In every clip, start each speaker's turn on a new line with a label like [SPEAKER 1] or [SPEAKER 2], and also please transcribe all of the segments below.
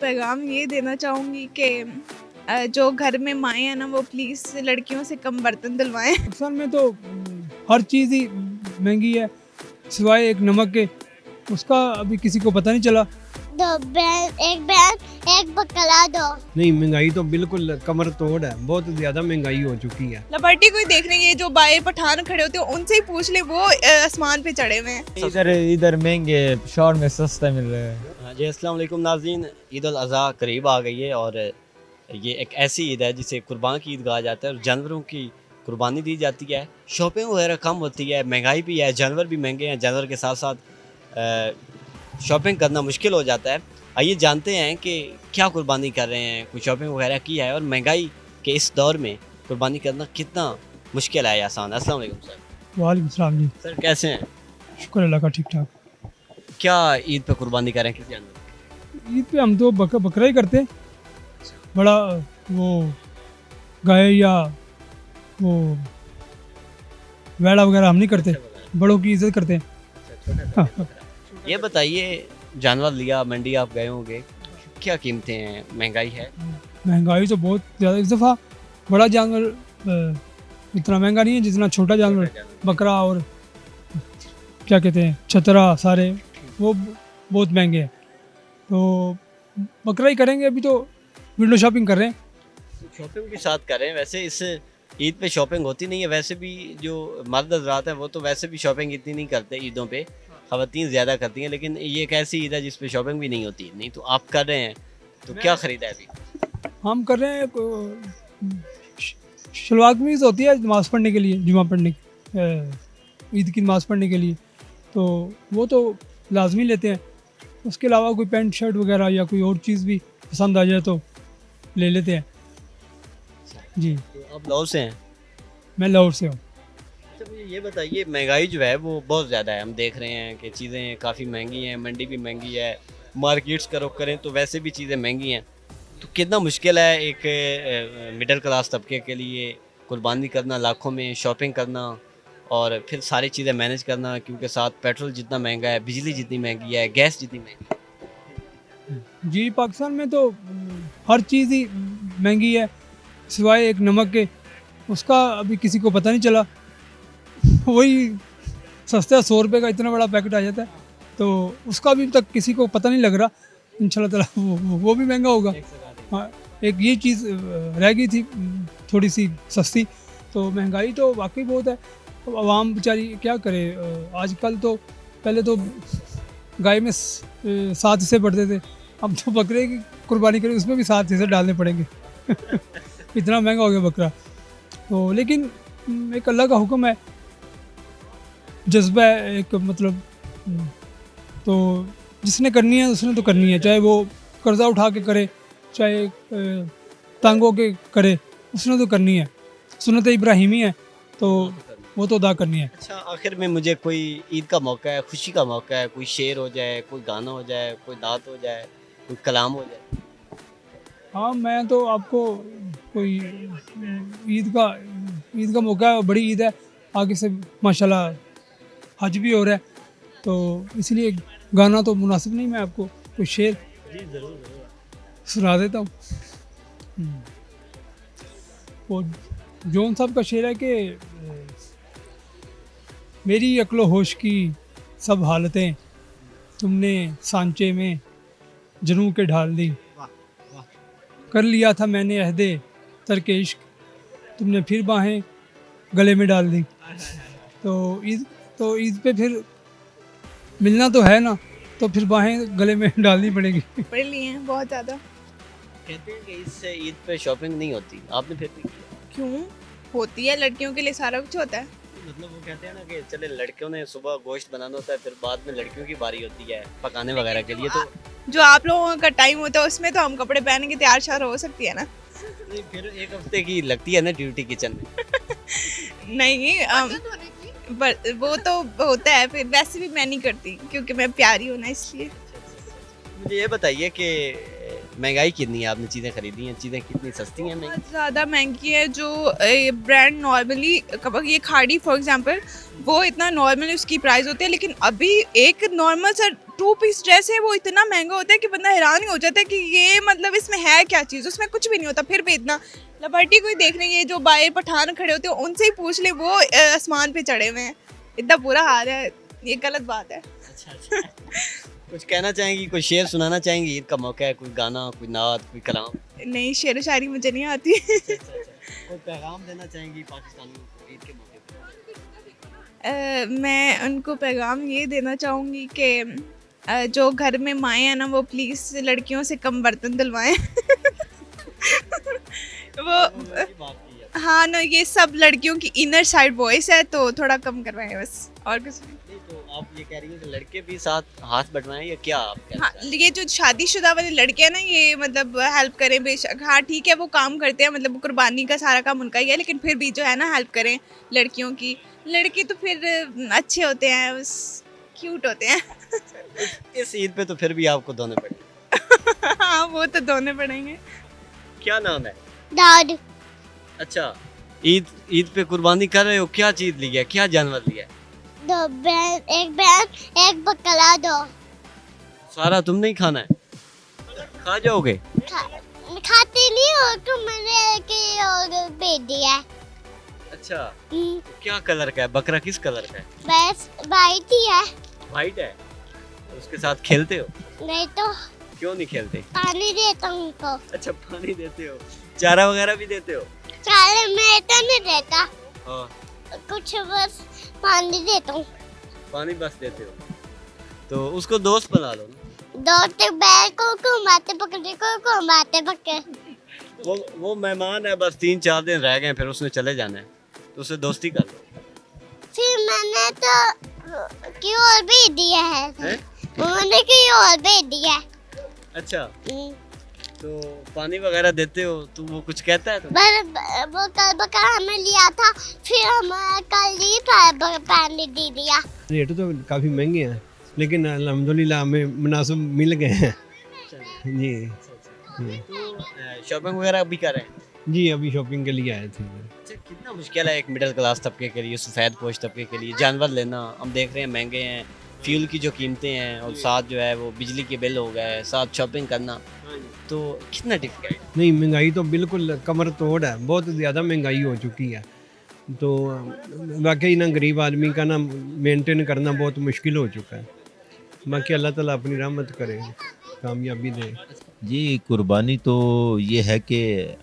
[SPEAKER 1] पैगाम ये देना चाहूँगी कि जो घर में माएँ हैं ना वो प्लीज़ लड़कियों से कम बर्तन धुलवाएं।
[SPEAKER 2] पाकिस्तान में तो हर चीज़ ही महंगी है सिवाय एक नमक के, उसका अभी किसी को पता नहीं चला।
[SPEAKER 3] एक बैग एक बकला दो।
[SPEAKER 4] नहीं, महंगाई तो बिल्कुल कमर तोड़ है, बहुत ज़्यादा महंगाई हो चुकी है।
[SPEAKER 1] लिबर्टी कोई देख रही है, जो बाए पठान खड़े होते हैं उनसे ही पूछ ले, वो आसमान पे चढ़े हुए हैं।
[SPEAKER 5] इधर महंगे, शहर में सस्ता मिल रहा है।
[SPEAKER 6] जी अस्सलाम वालेकुम नाज़रीन, ईद उल अज़हा करीब आ गई है और ये एक ऐसी ईद है जिसे कुर्बान की ईद कहा जाता है और जानवरों की कुर्बानी दी जाती है। शॉपिंग वगैरह कम होती है, महंगाई भी है, जानवर भी महंगे हैं, जानवर के साथ साथ शॉपिंग करना मुश्किल हो जाता है। आइए जानते हैं कि क्या कुर्बानी कर रहे हैं, कुछ शॉपिंग वगैरह की है और महंगाई के इस दौर में कुर्बानी करना कितना मुश्किल है या आसान। अस्सलाम वालेकुम सर।
[SPEAKER 2] वालेकुम सलाम जी।
[SPEAKER 6] सर कैसे हैं?
[SPEAKER 2] शुक्र अल्लाह का, ठीक ठाक।
[SPEAKER 6] क्या ईद पे कुर्बानी कर रहे हैं किस जानवर?
[SPEAKER 2] ईद पे हम तो बकरा ही करते हैं, बड़ा वो गाय या वो वेड़ा वगैरह हम नहीं करते, बड़ों की इज्जत करते हैं।
[SPEAKER 6] ये बताइए, जानवर लिया, मंडी आप गए होंगे, क्या कीमतें हैं, महंगाई है?
[SPEAKER 2] महंगाई तो बहुत ज़्यादा, इस दफ़ा बड़ा जानवर इतना महंगा नहीं है जितना छोटा जानवर, बकरा और क्या कहते हैं छतरा, सारे वो बहुत महंगे हैं। तो बकरा ही करेंगे, अभी तो विंडो शॉपिंग कर रहे हैं।
[SPEAKER 6] शॉपिंग के साथ करें, वैसे इस ईद पे शॉपिंग होती नहीं है, वैसे भी जो मर्द हज़रात हैं वो तो वैसे भी शॉपिंग इतनी नहीं करते ईदों पे, ख़वातीन ज़्यादा करती हैं, लेकिन ये एक ऐसी ईद है जिस पे शॉपिंग भी नहीं होती। नहीं तो आप कर रहे हैं, तो क्या ख़रीदा है अभी?
[SPEAKER 2] हम कर रहे हैं शलवार कमीज़ होती है नमाज़ पढ़ने के लिए, जुमा पढ़ने ईद की नमाज़ पढ़ने के लिए, तो वो तो लाजमी लेते हैं। उसके अलावा कोई पैंट शर्ट वगैरह या कोई और चीज़ भी पसंद आ जाए तो ले लेते हैं जी।
[SPEAKER 6] तो आप लाहौर से हैं?
[SPEAKER 2] मैं लाहौर से हूँ।
[SPEAKER 6] अच्छा मुझे ये बताइए, महंगाई जो है वो बहुत ज़्यादा है, हम देख रहे हैं कि चीज़ें काफ़ी महंगी हैं, मंडी भी महंगी है, मार्केट्स का रुख करें तो वैसे भी चीज़ें महंगी हैं। तो कितना मुश्किल है एक मिडिल क्लास तबके के लिए कुर्बानी करना, लाखों में शॉपिंग करना और फिर सारी चीज़ें मैनेज करना, क्योंकि साथ पेट्रोल जितना महंगा है, बिजली जितनी महंगी है, गैस जितनी महंगी है।
[SPEAKER 2] जी, पाकिस्तान में तो हर चीज़ ही महंगी है सिवाय एक नमक के, उसका अभी किसी को पता नहीं चला। वही सस्ता 100 रुपये का इतना बड़ा पैकेट आ जाता है, तो उसका अभी तक किसी को पता नहीं लग रहा। इंशाल्लाह ताला वो भी महंगा होगा। हाँ, एक ये चीज़ रह गई थी थोड़ी सी सस्ती, तो महंगाई तो वाकई बहुत है। अब आवाम बेचारी क्या करे। आजकल तो पहले तो गाय में 7 हिस्से पड़ते थे, अब तो बकरे की कुर्बानी करें उसमें भी 7 हिस्से डालने पड़ेंगे। इतना महंगा हो गया बकरा। तो लेकिन एक अल्लाह का हुक्म है, जज्बा है एक, मतलब तो जिसने करनी है उसने तो करनी है, चाहे वो कर्जा उठा के करे, चाहे तंग होके करे, उसने तो करनी है। सुन्नत इब्राहिमी है तो वो तो अदा करनी है।
[SPEAKER 6] अच्छा, आखिर में मुझे कोई ईद का मौका है, खुशी का मौका है, कोई शेर हो जाए, कोई गाना हो जाए, कोई दात हो जाए, कोई कलाम हो जाए।
[SPEAKER 2] हाँ, मैं तो आपको कोई ईद का मौका है, बड़ी ईद है आगे से माशाल्लाह, हज भी हो रहा है, तो इसलिए गाना तो मुनासिब नहीं, मैं आपको कोई शेर
[SPEAKER 6] जी ज़रूर
[SPEAKER 2] सुना देता हूँ। वो जॉन साहब का शेर है कि मेरी अक्लो होश की सब हालतें तुमने सांचे में जनू के ढाल दी, कर लिया था मैंने अहदे तर्क इश्क, तुमने फिर बाहें गले में डाल दी। तो ईद पे फिर मिलना तो है ना, तो फिर बाहें गले में डालनी पड़ेगी।
[SPEAKER 1] पढ़ लिए हैं बहुत ज़्यादा।
[SPEAKER 6] कहते हैं कि इससे ईद पे शॉपिंग नहीं होती, आपने फिर भी किया?
[SPEAKER 1] क्यों होती है, लड़कियों के लिए सारा कुछ होता है।
[SPEAKER 6] मतलब वो कहते हैं ना कि चले लड़कियों ने सुबह गोश्त बनाना होता है, फिर बाद में लड़कियों की बारी होती है पकाने वगैरह के लिए। तो
[SPEAKER 1] जो आप लोगों का टाइम होता है उसमें तो हम कपड़े पहन के तैयार श्यार हो सकती है ना।
[SPEAKER 6] नहीं, फिर एक हफ्ते की लगती है ना ड्यूटी किचन में।
[SPEAKER 1] नहीं वो तो होता है, फिर वैसे भी मैं नहीं करती क्योंकि मैं प्यारी हूँ ना, इसलिए।
[SPEAKER 6] मुझे ये बताइए कि महंगाई कितनी है, आपने चीज़ें खरीदी हैं, चीज़ें कितनी सस्ती हैं महंगी?
[SPEAKER 1] बहुत ज़्यादा महंगी है। जो ब्रांड नॉर्मली ये खाड़ी फॉर एग्जांपल वो इतना नॉर्मली उसकी प्राइस होती है, लेकिन अभी एक नॉर्मल सा 2 पीस ड्रेस है वो इतना महंगा होता है कि बंदा हैरान ही हो जाता है कि ये मतलब इसमें है क्या चीज़, उसमें कुछ भी नहीं होता फिर भी इतना। लिबर्टी को ही देख रही है, जो बाहर पठान खड़े होते हैं उनसे ही पूछ ले, वो आसमान पे चढ़े हुए हैं, इतना बुरा हाल है, ये गलत बात है।
[SPEAKER 6] अच्छा कुछ कहना चाहेंगी, कोई शेर सुनाना चाहेंगी? ईद का मौका है, कोई गाना, कोई नात, कोई कलाम?
[SPEAKER 1] नहीं, शेर व शायरी मुझे नहीं आती।
[SPEAKER 6] कोई पैगाम देना चाहेंगी पाकिस्तानियों को ईद के मौके पर?
[SPEAKER 1] मैं उनको पैगाम ये देना चाहूँगी कि जो घर में माएँ हैं ना वो प्लीज़ लड़कियों से कम बर्तन धुलवाएं। वो
[SPEAKER 6] बात की है।
[SPEAKER 1] हाँ ना, ये सब लड़कियों की इनर साइड वॉइस है, तो थोड़ा कम करवाएं बस, और कुछ नहीं।
[SPEAKER 6] नहीं तो आप ये कह रही हैं कि लड़के भी साथ हाथ बटवाएं या क्या आप कहना
[SPEAKER 1] हाँ,
[SPEAKER 6] चाह रही
[SPEAKER 1] ये जो शादीशुदा वाले लड़के हैं ना, ये मतलब हेल्प करें बेशक। हाँ ठीक है, वो काम करते हैं, मतलब कुर्बानी का सारा काम उनका ही है, लेकिन फिर भी जो है ना हेल्प करें लड़कियों की। लड़के तो फिर अच्छे होते हैं, बस क्यूट होते हैं।
[SPEAKER 6] हैं? इस ईद पे तो फिर भी आपको धोने पड़े।
[SPEAKER 1] हाँ वो तो धोने पड़ेंगे।
[SPEAKER 6] क्या नाम है?
[SPEAKER 3] दाद
[SPEAKER 6] अच्छा, ईद पे कुर्बानी कर रहे हो, क्या चीज़ ली है, क्या जानवर लिया है?
[SPEAKER 3] दो बैल एक बकरा दो।
[SPEAKER 6] सारा तुमने ही खाना है? खा जाओगे?
[SPEAKER 3] खाते नहीं हो तो मैंने के और भेज दिया है।
[SPEAKER 6] अच्छा, क्या कलर का है बकरा, किस कलर का है?
[SPEAKER 3] बस वाइट ही है।
[SPEAKER 6] वाइट है। उसके साथ खेलते हो?
[SPEAKER 3] नहीं तो
[SPEAKER 6] क्यों नहीं खेलते?
[SPEAKER 3] पानी देता हूँ उनको।
[SPEAKER 6] अच्छा, पानी देते हो, चारा वगैरह भी देते हो?
[SPEAKER 3] चाले में तो नहीं देता,
[SPEAKER 6] हाँ,
[SPEAKER 3] कुछ बस पानी देता हूँ।
[SPEAKER 6] पानी बस देते हो, तो उसको दोस्त बना लो ना।
[SPEAKER 3] दोस्त बैल को घुमाते पकड़े को घुमाते पकड़े।
[SPEAKER 6] वो मेहमान है, बस 3-4 दिन रह गए, फिर उसने चले जाना है, तो उससे दोस्ती कर लो।
[SPEAKER 3] फिर मैंने तो क्यों और भेज दिया है,
[SPEAKER 6] हैं?
[SPEAKER 3] उन्होंने क्यों और भेज दिया है।
[SPEAKER 6] अच्छा, तो पानी वगैरह देते हो तो वो कुछ कहता है? तो
[SPEAKER 3] वो कल बकरा हमें लिया था, फिर हम कल ही पानी दे दिया।
[SPEAKER 4] रेट तो काफ़ी महंगे हैं, लेकिन अल्हम्दुलिल्लाह हमें मुनासिब मिल गए हैं। जी
[SPEAKER 6] शॉपिंग वगैरह भी कर रहे हैं?
[SPEAKER 4] जी, अभी शॉपिंग के लिए आए थे।
[SPEAKER 6] अच्छा, कितना मुश्किल है एक मिडिल क्लास तबके के लिए, सफ़ेद पोश तबके के लिए जानवर लेना? हम देख रहे हैं महंगे हैं, फ्यूल की जो कीमतें हैं, और साथ जो है वो बिजली के बिल हो गए, साथ शॉपिंग करना, तो कितना डिफिकल्ट है?
[SPEAKER 4] नहीं, महंगाई तो बिल्कुल कमर तोड़ है, बहुत ज़्यादा महंगाई हो चुकी है। तो वाकई ना गरीब आदमी का ना मेंटेन करना बहुत मुश्किल हो चुका है। बाकी अल्लाह ताला अपनी रहमत करे, कामयाबी दे।
[SPEAKER 7] जी, कुर्बानी तो ये है कि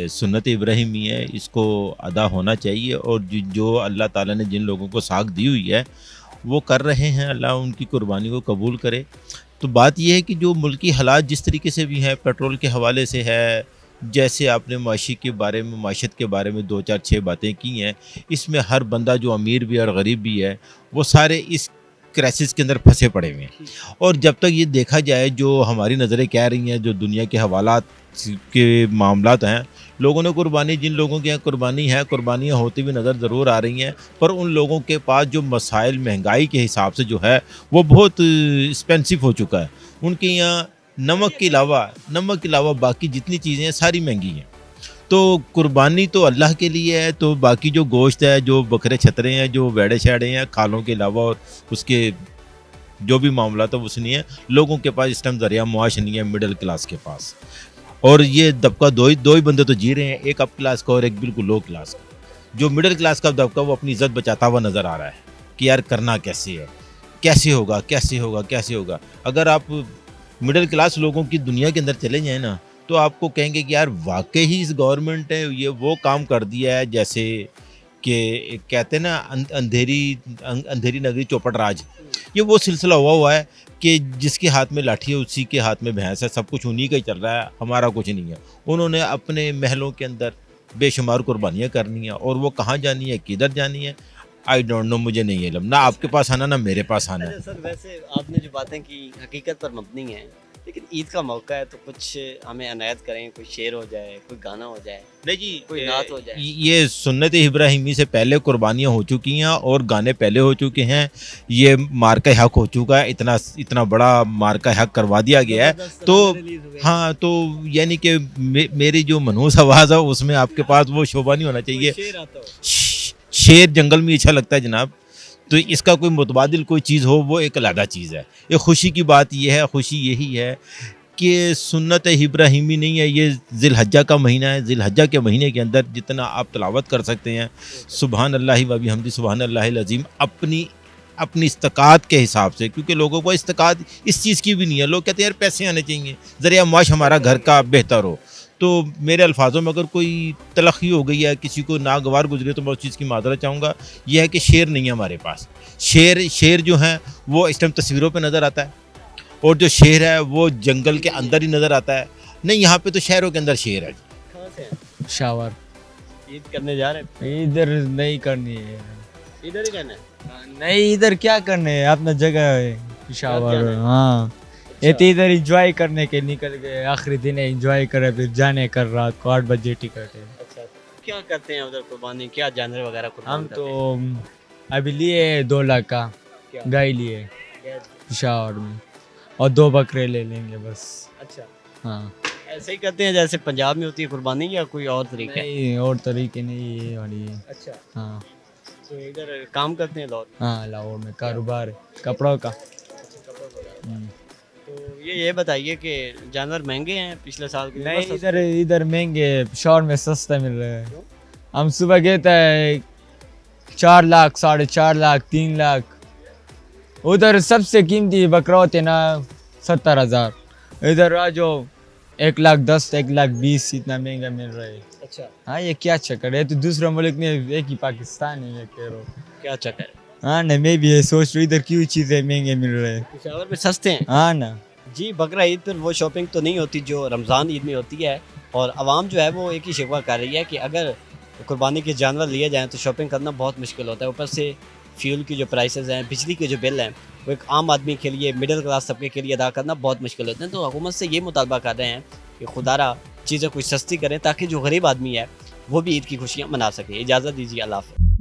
[SPEAKER 7] सुन्नत इब्राहिमी है, इसको अदा होना चाहिए, और जो अल्लाह ताला ने जिन लोगों को साख दी हुई है वो कर रहे हैं, अल्लाह उनकी कुर्बानी को कबूल करे। तो बात यह है कि जो मुल्की हालात जिस तरीके से भी हैं, पेट्रोल के हवाले से है, जैसे आपने माशी के बारे में, माशत के बारे में 2-4-6 बातें की हैं, इसमें हर बंदा जो अमीर भी है और गरीब भी है वो सारे इस क्राइसिस के अंदर फंसे पड़े हुए हैं। और जब तक ये देखा जाए, जो हमारी नज़रें कह रही हैं, जो दुनिया के हवालात के मामलात हैं, लोगों ने कुर्बानी, जिन लोगों के यहाँ कुर्बानी है, कुर्बानियाँ होती हुई नज़र ज़रूर आ रही हैं, पर उन लोगों के पास जो मसाइल महंगाई के हिसाब से जो है वो बहुत एक्सपेंसिव हो चुका है। उनके यहाँ नमक के अलावा बाकी जितनी चीज़ें हैं सारी महंगी हैं। तो कुर्बानी तो अल्लाह के लिए है, तो बाकी जो गोश्त है, जो बकरे छतरे हैं, जो वेड़े शेड़े हैं, खालों के अलावा और उसके जो भी मामला था उसने है, लोगों के पास इस टाइम ज़रिया मुआश नहीं है मिडिल क्लास के पास। और ये दबका दो ही बंदे तो जी रहे हैं, एक अप क्लास का और एक बिल्कुल लो क्लास का। जो मिडिल क्लास का दबका वो अपनी इज़्ज़त बचाता हुआ नज़र आ रहा है कि यार करना कैसे है, कैसे होगा। अगर आप मिडिल क्लास लोगों की दुनिया के अंदर चले जाएँ ना, तो आपको कहेंगे कि यार वाकई ही इस गवर्नमेंट ने ये वो काम कर दिया है, जैसे कि कहते हैं ना अंधेरी नगरी चौपट राज। ये वो सिलसिला हुआ है कि जिसके हाथ में लाठी है उसी के हाथ में भैंस है, सब कुछ उन्हीं का ही चल रहा है, हमारा कुछ नहीं है। उन्होंने अपने महलों के अंदर बेशुमार कुर्बानियाँ करनी है, और वो कहाँ जानी है, किधर जानी है, आई डोंट नो, मुझे नहीं इल्म, ना आपके पास आना ना मेरे पास आना है।
[SPEAKER 6] सर, वैसे आपने जो बातें की हकीकत पर मबनी हैं, लेकिन ईद का मौका है तो कुछ हमें अनायत करें, कोई शेर हो जाए, कोई गाना हो जाए,
[SPEAKER 7] नहीं जी,
[SPEAKER 6] कोई नात हो जाए।
[SPEAKER 7] ये सुन्नत इब्राहिमी से पहले कुर्बानियाँ हो चुकी हैं और गाने पहले हो चुके हैं। ये मार्का हक हो चुका है, इतना इतना बड़ा मार्का हक करवा दिया गया है। तो हाँ, तो यानी कि मेरी जो मनहूस आवाज़ है उसमें आपके पास वो शोभा नहीं होना चाहिए।
[SPEAKER 6] शेर आता हो।
[SPEAKER 7] शेर जंगल में अच्छा लगता है जनाब, तो इसका कोई मुतबादिल कोई चीज़ हो वो एक अलग चीज़ है। ये खुशी की बात ये है, खुशी यही है कि सुन्नत इब्राहिमी नहीं है, ये ज़िलहज्जा का महीना है। ज़िलहज्जा के महीने के अंदर जितना आप तिलावत कर सकते हैं सुबहान अल्लाह व बिहम्दी सुबहान अल्लाहिल अज़ीम, अपनी इस्तिकात के हिसाब से, क्योंकि लोगों को इस्तिकात इस चीज़ की भी नहीं है। लोग कहते हैं यार पैसे आने चाहिए, ज़रिया माश हमारा घर का बेहतर हो। तो मेरे अल्फाजों में अगर कोई तलखी हो गई है, किसी को नागवार गुजरे, तो मैं उस चीज़ की माजरत चाहूँगा। यह है कि शेर नहीं है हमारे पास। शेर जो है वो इस टाइम तस्वीरों पे नज़र आता है, और जो शेर है वो जंगल के अंदर ही नज़र आता है। नहीं, यहाँ पे तो शहरों के अंदर शेर है।
[SPEAKER 6] कहाँ से हैं?
[SPEAKER 5] शावर
[SPEAKER 6] ईद करने जा रहे हैं?
[SPEAKER 5] इधर नहीं करनी है।
[SPEAKER 6] इधर ही रहना है?
[SPEAKER 5] नहीं, इधर क्या करने है, अपना जगह है शावर।
[SPEAKER 6] जाना है?
[SPEAKER 5] हाँ,
[SPEAKER 6] अच्छा।
[SPEAKER 5] ये तो इधर एंजॉय करने के निकल गए, आखिरी दिन एंजॉय करे, फिर जाने कर रात को 8 बजे टिकट है।
[SPEAKER 6] अच्छा, क्या करते हैं उधर कुर्बानी, क्या जानवर वगैरह कुर्बान
[SPEAKER 5] हम
[SPEAKER 6] करते
[SPEAKER 5] तो अभी लिए 2 लाख का
[SPEAKER 6] क्या?
[SPEAKER 5] गाय लिए
[SPEAKER 6] हैं?
[SPEAKER 5] पिशावर में, और 2 बकरे ले लेंगे बस।
[SPEAKER 6] अच्छा,
[SPEAKER 5] हाँ,
[SPEAKER 6] ऐसे ही करते हैं जैसे पंजाब में होती है कुर्बानी, या कोई और तरीका है?
[SPEAKER 5] नहीं और तरीके नहीं, ये वाली है।
[SPEAKER 6] अच्छा,
[SPEAKER 5] हाँ
[SPEAKER 6] तो इधर काम करते हैं लोग?
[SPEAKER 5] हाँ, लाहौर में कारोबार है कपड़ों का। हम्म।
[SPEAKER 6] तो ये बताइए कि जानवर महंगे हैं पिछले साल के?
[SPEAKER 5] नहीं, इधर इधर महंगे, पिशावर में सस्ता मिल रहा है। हम सुबह गए थे 4 लाख, 4.5 लाख, 3 लाख। उधर सबसे कीमती बकरा होते ना 70,000। इधर आ जो 1,10,000, 1,20,000 इतना महंगा मिल रहा है।
[SPEAKER 6] अच्छा,
[SPEAKER 5] हाँ, ये क्या चक्कर है, तो दूसरा मुल्क में एक ही पाकिस्तान है, मैं कह रहा हूँ।
[SPEAKER 6] क्या चक्कर है?
[SPEAKER 5] हाँ ना, मैं भी ये सोच रहा हूँ इधर क्यों चीज़ें महंगे मिल रहे हैं।
[SPEAKER 6] पिशावर में सस्ते हैं?
[SPEAKER 5] हाँ ना।
[SPEAKER 6] जी, बकरा ईद पर वो शॉपिंग तो नहीं होती जो रमज़ान ईद में होती है, और आवाम जो है वो एक ही शिकवा कर रही है कि अगर कुर्बानी के जानवर लिए जाएँ तो शॉपिंग करना बहुत मुश्किल होता है। ऊपर से फ्यूल की जो प्राइसेस हैं, बिजली के जो बिल हैं, वो एक आम आदमी के लिए, मिडिल क्लास तबके के लिए अदा करना बहुत मुश्किल होते हैं। तो हुकूमत से ये मुतालबा कर रहे हैं कि खुदारा चीज़ें कुछ सस्ती करें ताकि जो गरीब आदमी है वो भी ईद की खुशियाँ मना सके। इजाज़त दीजिए, अल्लाह हाफ़िज़।